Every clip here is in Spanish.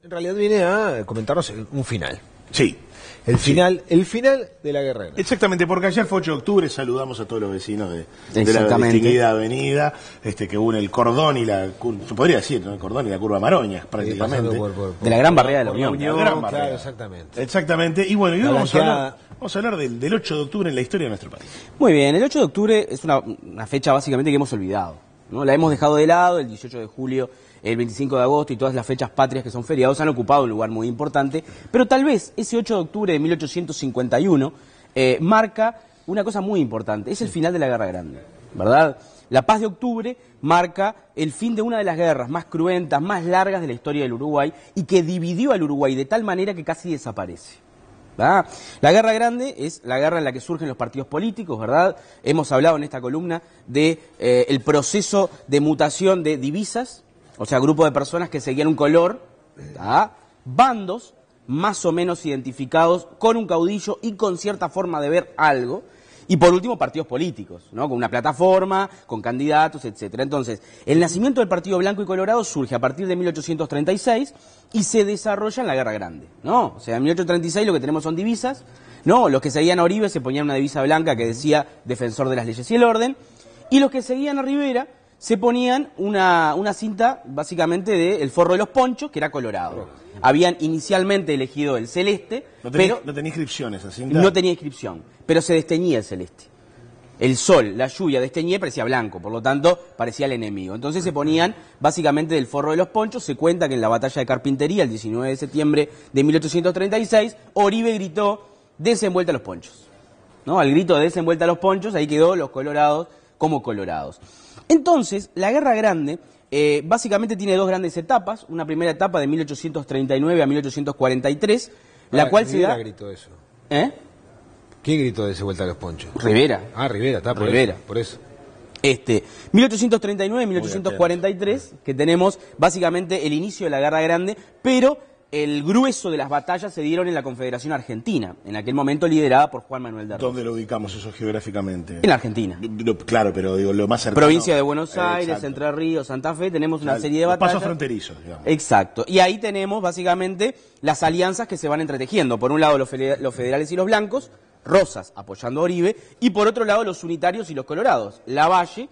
En realidad viene a comentarnos un final. Sí. El final de la guerra. Exactamente, porque ayer fue 8 de octubre, saludamos a todos los vecinos de la distinguida avenida, que une el cordón y la se podría decir, ¿no? El cordón y la curva Maroña, prácticamente. De la Gran Barrera de la Unión. Claro, exactamente. Exactamente. Y bueno, y hoy vamos a hablar del 8 de octubre en la historia de nuestro país. Muy bien, el 8 de octubre es una fecha básicamente que hemos olvidado, ¿no? La hemos dejado de lado, el 18 de julio, el 25 de agosto y todas las fechas patrias que son feriados han ocupado un lugar muy importante, pero tal vez ese 8 de octubre de 1851 marca una cosa muy importante, es el final de la Guerra Grande, ¿verdad? La paz de octubre marca el fin de una de las guerras más cruentas, más largas de la historia del Uruguay y que dividió al Uruguay de tal manera que casi desaparece. ¿Verdad? La Guerra Grande es la guerra en la que surgen los partidos políticos, ¿verdad? Hemos hablado en esta columna de el proceso de mutación de divisas, o sea, grupo de personas que seguían un color, ¿tá? Bandos más o menos identificados con un caudillo y con cierta forma de ver algo, y por último partidos políticos, ¿no? Con una plataforma, con candidatos, etcétera. Entonces, el nacimiento del Partido Blanco y Colorado surge a partir de 1836 y se desarrolla en la Guerra Grande, ¿no? O sea, en 1836 lo que tenemos son divisas, ¿no? Los que seguían a Oribe se ponían una divisa blanca que decía defensor de las leyes y el orden, y los que seguían a Rivera se ponían una cinta básicamente del forro de los ponchos, que era colorado. Habían inicialmente elegido el celeste, pero no tenía inscripción esa cinta. No tenía inscripción, pero se desteñía el celeste. El sol, la lluvia desteñía y parecía blanco, por lo tanto parecía el enemigo. Entonces se ponían básicamente del forro de los ponchos. Se cuenta que en la batalla de Carpintería, el 19 de septiembre de 1836, Oribe gritó, desenvuelta los ponchos, ¿no? Al grito de desenvuelta los ponchos, ahí quedó los colorados como colorados. Entonces, la Guerra Grande básicamente tiene dos grandes etapas. Una primera etapa de 1839 a 1843, la cual se da... ¿Quién gritó eso? ¿Quién gritó de vuelta a los ponchos? Rivera. Ah, Rivera, está por Rivera. Por eso. 1839 y 1843, que tenemos básicamente el inicio de la Guerra Grande, pero el grueso de las batallas se dieron en la Confederación Argentina, en aquel momento liderada por Juan Manuel de Rosas. ¿Dónde lo ubicamos eso geográficamente? En la Argentina. Claro, pero digo, lo más cercano. Provincia de Buenos Aires, Entre Ríos, Santa Fe, tenemos una serie de batallas. Pasos fronterizos, digamos. Exacto. Y ahí tenemos básicamente las alianzas que se van entretejiendo. Por un lado los federales y los blancos, Rosas apoyando a Oribe, y por otro lado los unitarios y los colorados. Lavalle,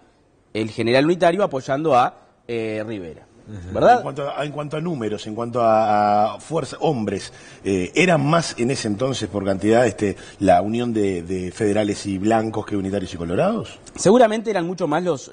el general unitario, apoyando a Rivera. ¿Verdad? En cuanto a números, en cuanto a fuerza, hombres, ¿eran más en ese entonces por cantidad la unión de federales y blancos que unitarios y colorados? Seguramente eran mucho más los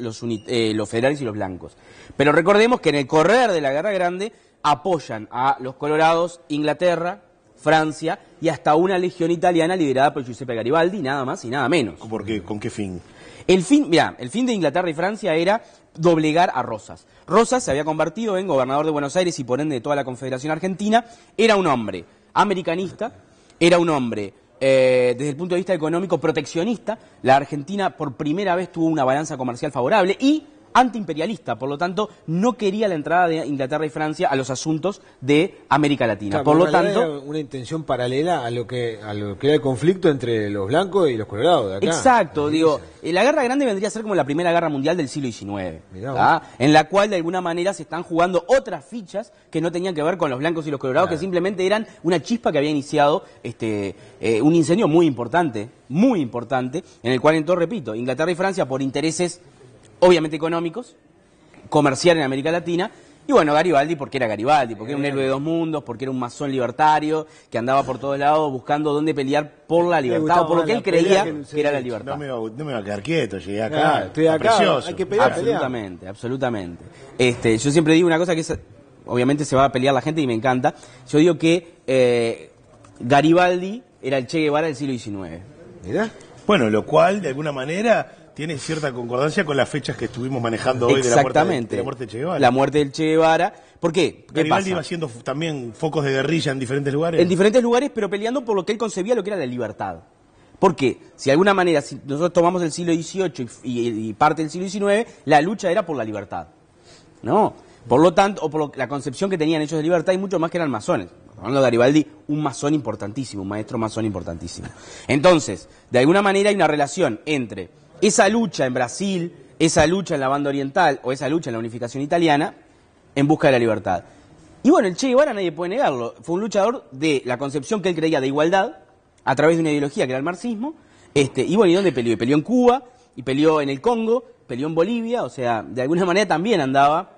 federales y los blancos. Pero recordemos que en el correr de la Guerra Grande apoyan a los colorados Inglaterra, Francia y hasta una legión italiana liderada por Giuseppe Garibaldi, nada más y nada menos. ¿Por qué? ¿Con qué fin? El fin de Inglaterra y Francia era doblegar a Rosas. Rosas se había convertido en gobernador de Buenos Aires y por ende de toda la Confederación Argentina. Era un hombre americanista, era un hombre desde el punto de vista económico proteccionista. La Argentina por primera vez tuvo una balanza comercial favorable y antiimperialista, por lo tanto no quería la entrada de Inglaterra y Francia a los asuntos de América Latina. Claro, por lo tanto, era una intención paralela a lo que era el conflicto entre los blancos y los colorados de acá. Exacto, digo, la Guerra Grande vendría a ser como la primera guerra mundial del siglo XIX, en la cual de alguna manera se están jugando otras fichas que no tenían que ver con los blancos y los colorados, que simplemente eran una chispa que había iniciado un incendio muy importante, en el cual, entonces, repito, Inglaterra y Francia por intereses obviamente económicos, comercial en América Latina, y bueno, Garibaldi porque era Garibaldi, porque era un héroe de dos mundos, porque era un masón libertario, que andaba por todos lados buscando dónde pelear por la libertad, o por lo que él creía que era la libertad. No me va a quedar quieto, llegué acá, estoy acá, precioso. Hay que pelear. Absolutamente. Yo siempre digo una cosa que obviamente se va a pelear la gente y me encanta, yo digo que Garibaldi era el Che Guevara del siglo XIX. ¿Mirá? Bueno, lo cual, de alguna manera, tiene cierta concordancia con las fechas que estuvimos manejando hoy de la muerte de Che Guevara. La muerte del Che Guevara. ¿Por qué? Garibaldi iba haciendo también focos de guerrilla en diferentes lugares. En diferentes lugares, pero peleando por lo que él concebía lo que era la libertad. Porque, si de alguna manera, si nosotros tomamos el siglo XVIII y parte del siglo XIX, la lucha era por la libertad, ¿no? Por lo tanto, o por la concepción que tenían ellos de libertad, y mucho más que eran masones. Hablando de Garibaldi, un masón importantísimo, un maestro masón importantísimo. Entonces, de alguna manera hay una relación entre esa lucha en Brasil, esa lucha en la banda oriental o esa lucha en la unificación italiana en busca de la libertad. Y bueno, el Che Guevara nadie puede negarlo. Fue un luchador de la concepción que él creía de igualdad a través de una ideología que era el marxismo. Y bueno, ¿y dónde peleó? Y peleó en Cuba, y peleó en el Congo, peleó en Bolivia. O sea, de alguna manera también andaba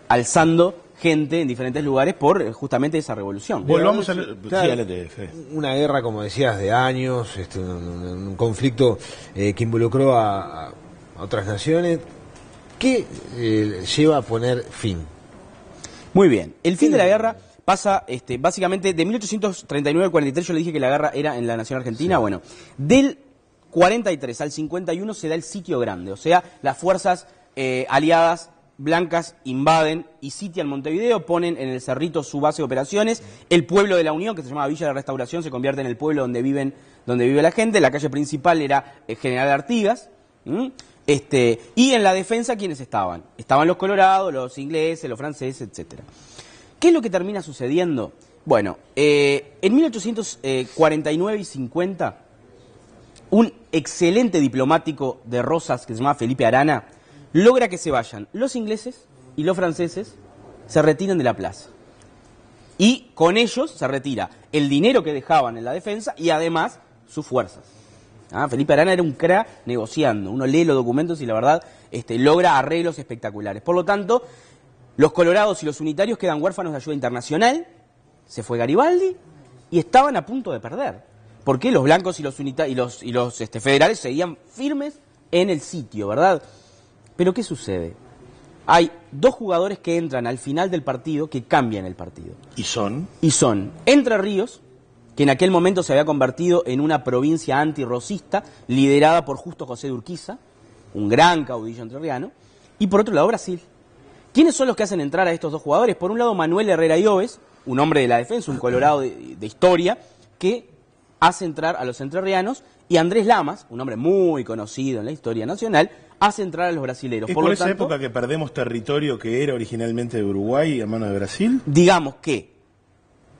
alzando gente en diferentes lugares por justamente esa revolución. Volvamos a claro, una guerra, como decías, de años, un conflicto que involucró a otras naciones. ¿Qué lleva a poner fin? Muy bien. El fin de la guerra pasa básicamente de 1839 al 43. Yo le dije que la guerra era en la nación argentina. Sí. Bueno, del 43 al 51 se da el sitio grande. O sea, las fuerzas aliadas blancas invaden y sitian Montevideo, ponen en el Cerrito su base de operaciones. El pueblo de la Unión, que se llamaba Villa de la Restauración, se convierte en el pueblo donde vive la gente. La calle principal era General Artigas. Y en la defensa, ¿quiénes estaban? Estaban los colorados, los ingleses, los franceses, etc. ¿Qué es lo que termina sucediendo? Bueno, en 1849 y 50, un excelente diplomático de Rosas, que se llama Felipe Arana, logra que se vayan los ingleses y los franceses, se retiran de la plaza. Y con ellos se retira el dinero que dejaban en la defensa y además sus fuerzas. Felipe Arana era un crack negociando. Uno lee los documentos y la verdad logra arreglos espectaculares. Por lo tanto, los colorados y los unitarios quedan huérfanos de ayuda internacional. Se fue Garibaldi y estaban a punto de perder. Porque los blancos y los federales seguían firmes en el sitio, ¿verdad? Pero ¿qué sucede? Hay dos jugadores que entran al final del partido que cambian el partido. ¿Y son? Y son Entre Ríos, que en aquel momento se había convertido en una provincia antirrosista, liderada por Justo José de Urquiza, un gran caudillo entrerriano, y por otro lado Brasil. ¿Quiénes son los que hacen entrar a estos dos jugadores? Por un lado Manuel Herrera Lloves, un hombre de la defensa, un colorado de historia, que hace entrar a los entrerrianos, y Andrés Lamas, un hombre muy conocido en la historia nacional, hace entrar a los brasileros. ¿Es por esa época que perdemos territorio que era originalmente de Uruguay a manos de Brasil? Digamos que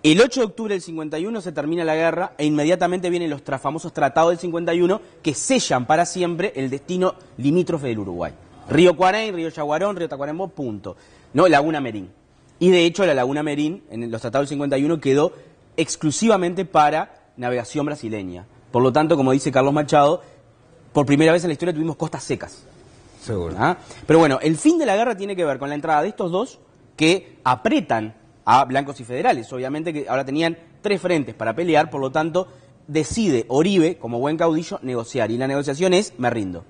el 8 de octubre del 51 se termina la guerra e inmediatamente vienen los famosos tratados del 51 que sellan para siempre el destino limítrofe del Uruguay. Río Cuarén, Río Yaguarón, Río Tacuarembó, punto. No, Laguna Merín. Y de hecho la Laguna Merín en los tratados del 51 quedó exclusivamente para navegación brasileña. Por lo tanto, como dice Carlos Machado, por primera vez en la historia tuvimos costas secas. Seguro. Pero bueno, el fin de la guerra tiene que ver con la entrada de estos dos que apretan a blancos y federales. Obviamente que ahora tenían 3 frentes para pelear, por lo tanto decide Oribe, como buen caudillo, negociar. Y la negociación es, me rindo.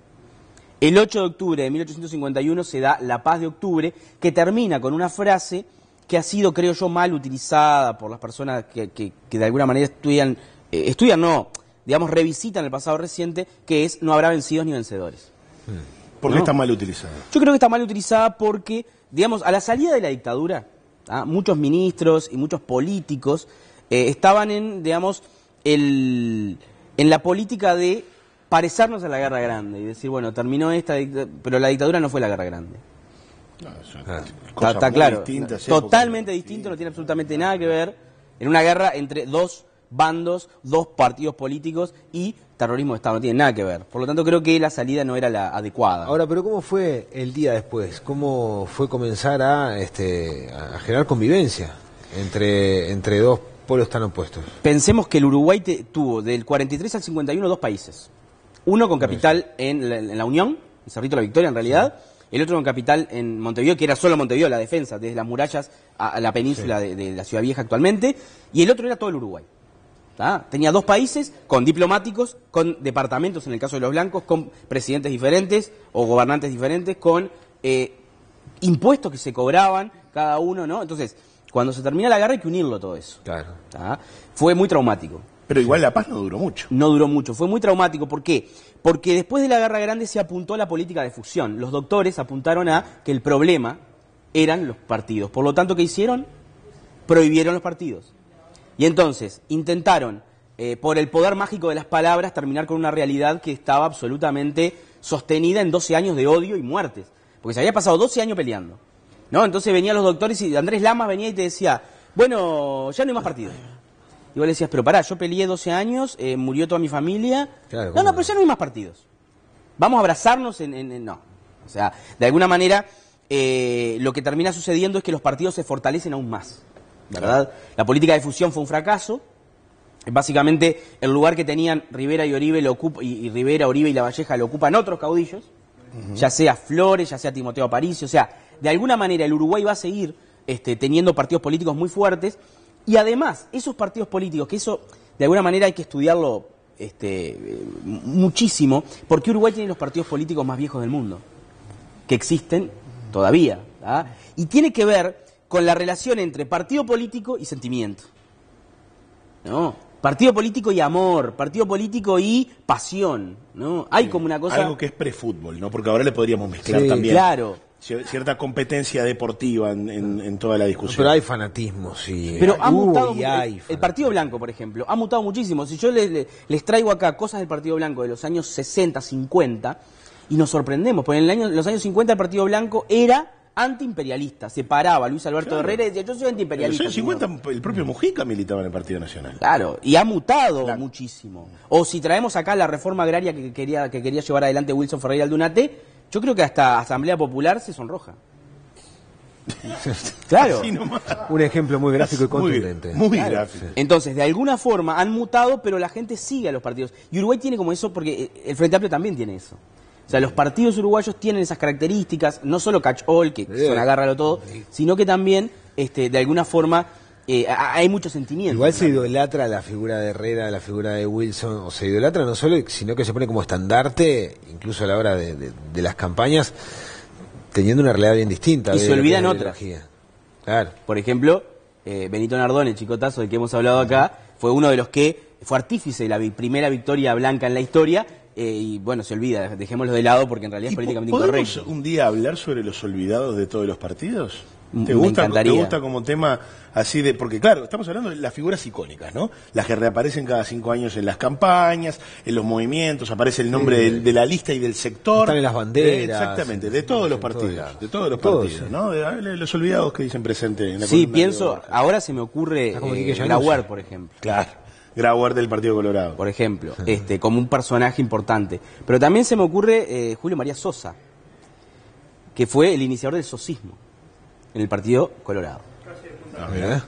El 8 de octubre de 1851 se da la Paz de Octubre, que termina con una frase que ha sido, creo yo, mal utilizada por las personas que de alguna manera revisitan el pasado reciente, que es no habrá vencidos ni vencedores. ¿Por qué está mal utilizada? Yo creo que está mal utilizada porque, digamos, a la salida de la dictadura, muchos ministros y muchos políticos estaban en la política de parecernos a la Guerra Grande y decir, bueno, terminó esta pero la dictadura no fue la Guerra Grande. No, está claro, totalmente distinto, no tiene absolutamente nada que ver en una guerra entre dos bandos, dos partidos políticos y terrorismo de Estado, no tiene nada que ver. Por lo tanto, creo que la salida no era la adecuada. Ahora, pero ¿cómo fue el día después? ¿Cómo fue comenzar a generar convivencia entre dos polos tan opuestos? Pensemos que el Uruguay tuvo del 43 al 51 2 países. Uno con capital en la Unión, en Cerrito de la Victoria en realidad, el otro con capital en Montevideo, que era solo Montevideo, la defensa, desde las murallas a la península de la Ciudad Vieja actualmente, y el otro era todo el Uruguay. Tenía 2 países con diplomáticos, con departamentos en el caso de los blancos, con presidentes diferentes o gobernantes diferentes, con impuestos que se cobraban cada uno, ¿no? Entonces, cuando se termina la guerra hay que unirlo todo eso. Claro. Fue muy traumático. Pero igual la paz no duró mucho. No duró mucho, fue muy traumático. ¿Por qué? Porque después de la Guerra Grande se apuntó a la política de fusión. Los doctores apuntaron a que el problema eran los partidos. Por lo tanto, ¿qué hicieron? Prohibieron los partidos. Y entonces intentaron, por el poder mágico de las palabras, terminar con una realidad que estaba absolutamente sostenida en 12 años de odio y muertes. Porque se había pasado 12 años peleando, ¿no? Entonces venían los doctores y Andrés Lamas venía y te decía, bueno, ya no hay más partidos. Y vos le decías, pero pará, yo peleé 12 años, murió toda mi familia. Claro, pero ya no hay más partidos. Vamos a abrazarnos no. O sea, de alguna manera lo que termina sucediendo es que los partidos se fortalecen aún más, ¿verdad? La política de fusión fue un fracaso. Básicamente, el lugar que tenían Rivera y Oribe lo ocupa, y Rivera, Oribe y Lavalleja lo ocupan otros caudillos, ya sea Flores, ya sea Timoteo Aparicio. O sea, de alguna manera el Uruguay va a seguir teniendo partidos políticos muy fuertes, y además, esos partidos políticos, que eso de alguna manera hay que estudiarlo muchísimo, porque Uruguay tiene los partidos políticos más viejos del mundo, que existen todavía, ¿verdad? Y tiene que ver con la relación entre partido político y sentimiento, ¿no? Partido político y amor, partido político y pasión, ¿no? Hay como una cosa... Algo que es prefútbol, ¿no? Porque ahora le podríamos mezclar también claro, cierta competencia deportiva en toda la discusión. Pero hay fanatismo, sí. pero ha mutado y hay el Partido Blanco, por ejemplo, ha mutado muchísimo. Si yo les traigo acá cosas del Partido Blanco de los años 60, 50, y nos sorprendemos, porque en los años 50 el Partido Blanco era antiimperialista, se paraba Luis Alberto Herrera y decía, yo soy antiimperialista. En los años 50 el propio Mujica militaba en el Partido Nacional. Claro, y ha mutado muchísimo. O si traemos acá la reforma agraria que quería llevar adelante Wilson Ferreira Aldunate, yo creo que hasta Asamblea Popular se sonroja. Claro. Un ejemplo muy gráfico y contundente. Muy gráfico. Entonces, de alguna forma han mutado, pero la gente sigue a los partidos. Y Uruguay tiene como eso, porque el Frente Amplio también tiene eso. O sea, los partidos uruguayos tienen esas características, no solo catch-all, que son agárralo todo, sino que también, de alguna forma, hay mucho sentimiento. Igual se idolatra la figura de Herrera, la figura de Wilson, o se idolatra no solo, sino que se pone como estandarte, incluso a la hora de las campañas, teniendo una realidad bien distinta. Y se olvidan otras. Claro. Por ejemplo, Benito Nardone, el chicotazo del que hemos hablado acá, fue uno de los que fue artífice de la primera victoria blanca en la historia. Y bueno, se olvida, dejémoslo de lado porque en realidad es políticamente incorrecto. ¿Podemos un día hablar sobre los olvidados de todos los partidos? Me encantaría. ¿Te gusta como tema así de...? Porque claro, estamos hablando de las figuras icónicas, ¿no? Las que reaparecen cada 5 años en las campañas, en los movimientos, aparece el nombre de la lista y del sector. Están en las banderas. Exactamente, de todos los partidos. De todos los partidos, ¿no? De los olvidados que dicen presente en la Sí, columna pienso, ahora se me ocurre Grauer, por ejemplo. Claro. Grauer del Partido Colorado. Por ejemplo, como un personaje importante. Pero también se me ocurre Julio María Sosa, que fue el iniciador del socismo en el Partido Colorado. Mira.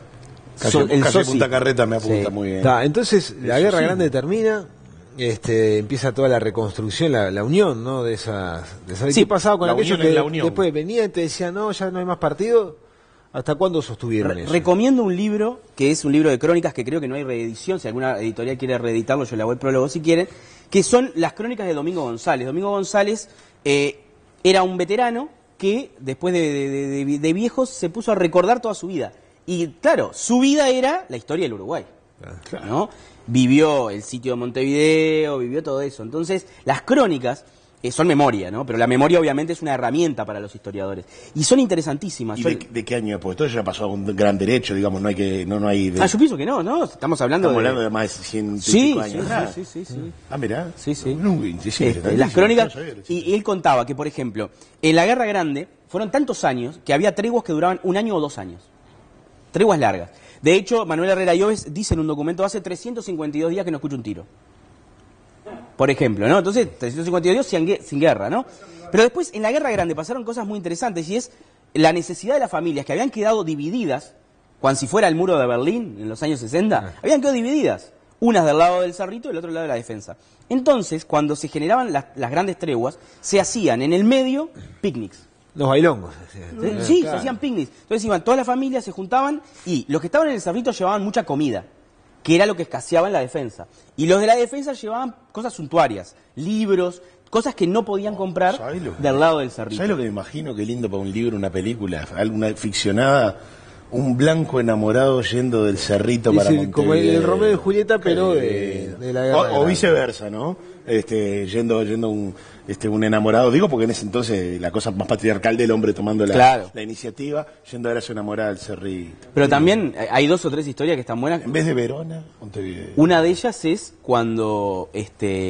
Casi Punta Carreta me apunta muy bien. Entonces, la Guerra Grande termina, empieza toda la reconstrucción, la unión, ¿no? De esas Sí, ¿qué pasaba con aquellos que después venían y te decían, no, ya no hay más partido? ¿Hasta cuándo sostuvieron eso? Recomiendo un libro, que es un libro de crónicas, que creo que no hay reedición, si alguna editorial quiere reeditarlo, yo le hago el prólogo si quieren, que son las crónicas de Domingo González. Domingo González era un veterano que después de viejos se puso a recordar toda su vida. Y claro, su vida era la historia del Uruguay, ¿no? Vivió el sitio de Montevideo, vivió todo eso. Entonces, las crónicas... son memoria, ¿no? Pero la memoria obviamente es una herramienta para los historiadores. Y son interesantísimas. ¿Y de qué año? Pues entonces ya pasó a un gran derecho, digamos, no hay que... No hay yo pienso que no, estamos hablando de más de 105 años. Sí. Mirá. Sí. Las crónicas... Y él contaba que, por ejemplo, en la Guerra Grande fueron tantos años que había treguas que duraban 1 año o 2 años. Treguas largas. De hecho, Manuel Herrera Lloves dice en un documento hace 352 días que no escucha un tiro. Por ejemplo, ¿no? Entonces, 352 sin guerra, ¿no? Pero después, en la Guerra Grande pasaron cosas muy interesantes y es la necesidad de las familias que habían quedado divididas, cuando si fuera el muro de Berlín en los años 60, habían quedado divididas. Unas del lado del Cerrito y del otro lado de la defensa. Entonces, cuando se generaban las grandes treguas, se hacían en el medio picnics. Los bailongos. Sí, se hacían picnics. Entonces iban todas las familias, se juntaban y los que estaban en el Cerrito llevaban mucha comida, que era lo que escaseaba en la defensa. Y los de la defensa llevaban cosas suntuarias, libros, cosas que no podían comprar del lado del Cerrito. ¿Sabes lo que me imagino? Qué lindo para un libro, una película, alguna ficcionada, un blanco enamorado yendo del Cerrito para Montevideo. Como el Romeo y Julieta, pero de la guerra. O viceversa, ¿no? Yendo un enamorado, digo porque en ese entonces la cosa más patriarcal del hombre tomando la iniciativa, yendo a ver a su enamorada al Cerrito. Pero también hay 2 o 3 historias que están buenas. En vez de Verona, Montevideo. Una de ellas es cuando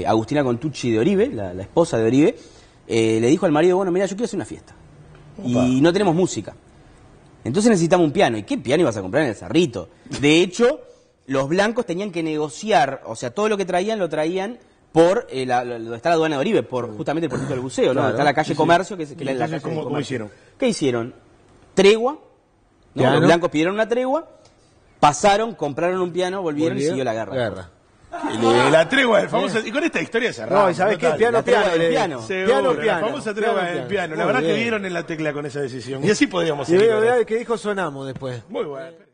Agustina Contucci de Oribe, la esposa de Oribe, le dijo al marido, bueno, mira, yo quiero hacer una fiesta. Opa. Y no tenemos música. Entonces necesitamos un piano. ¿Y qué piano ibas a comprar en el Cerrito? De hecho, los blancos tenían que negociar, o sea, todo lo que traían lo traían por donde está la aduana de Oribe, por justamente el proyecto del buceo, ¿no? Claro, Donde está la calle Comercio, que es la Entonces, calle ¿cómo Comercio. hicieron? ¿Qué hicieron? Tregua, ¿no? Piano. Los blancos pidieron una tregua, pasaron, compraron un piano, volvieron y siguió la guerra. La tregua del famoso. Y con esta historia cerrada. No, ¿y sabes qué? total. Piano, La tregua piano. del piano. Seguro, Piano. la famosa tregua del piano. La Muy verdad que bien. dieron en la tecla con esa decisión. Y así podríamos Y seguir. veo que dijo Sonamo después. Muy bueno.